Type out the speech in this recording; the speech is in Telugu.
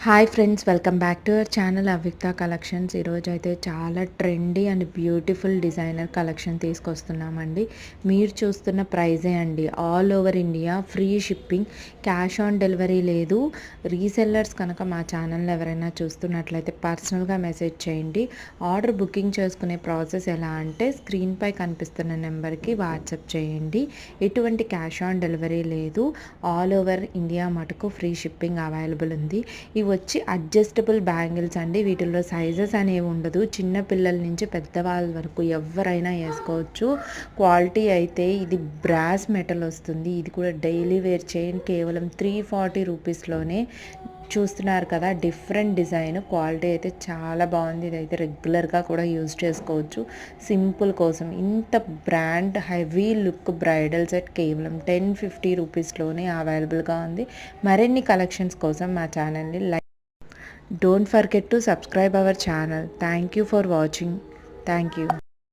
Hi friends, welcome back to our channel Avikta collections. ఈరోజు అయితే చాలా trendy and beautiful designer collection తీసుకొస్తున్నామండి. మీరు చూస్తున్న ప్రైజే అండి. All over India free shipping, cash on delivery లేదు. రీసెల్లర్స్ కనుక మా ఛానల్ ఎవరైనా చూస్తున్నట్లయితే పర్సనల్గా మెసేజ్ చేయండి. ఆర్డర్ బుకింగ్ చేసుకునే ప్రాసెస్ ఎలా అంటే స్క్రీన్పై కనిపిస్తున్న నెంబర్కి వాట్సాప్ చేయండి. ఎటువంటి క్యాష్ ఆన్ డెలివరీ లేదు. ఆల్ ఓవర్ ఇండియా మటుకు ఫ్రీ షిప్పింగ్ అవైలబుల్ ఉంది. ఇవి వచ్చి అడ్జస్టబుల్ బ్యాంగిల్స్ అండి. వీటిల్లో సైజెస్ అనేవి ఉండదు. చిన్న పిల్లల నుంచి పెద్దవాళ్ళ వరకు ఎవరైనా వేసుకోవచ్చు. క్వాలిటీ అయితే ఇది బ్రాస్ మెటల్ వస్తుంది. ఇది కూడా డైలీ వేర్ చైన్ కేవలం 340 రూపీస్లోనే. చూస్తున్నారు కదా, డిఫరెంట్ డిజైన్. క్వాలిటీ అయితే చాలా బాగుంది. ఇదైతే రెగ్యులర్గా కూడా యూజ్ చేసుకోవచ్చు. సింపుల్ కోసం ఇంత brand heavy look bridal set కేవలం 1050 రూపీస్లోనే అవైలబుల్గా ఉంది. మరిన్ని కలెక్షన్స్ కోసం మా ఛానల్ని Don't forget to subscribe our channel. Thank you for watching. Thank you.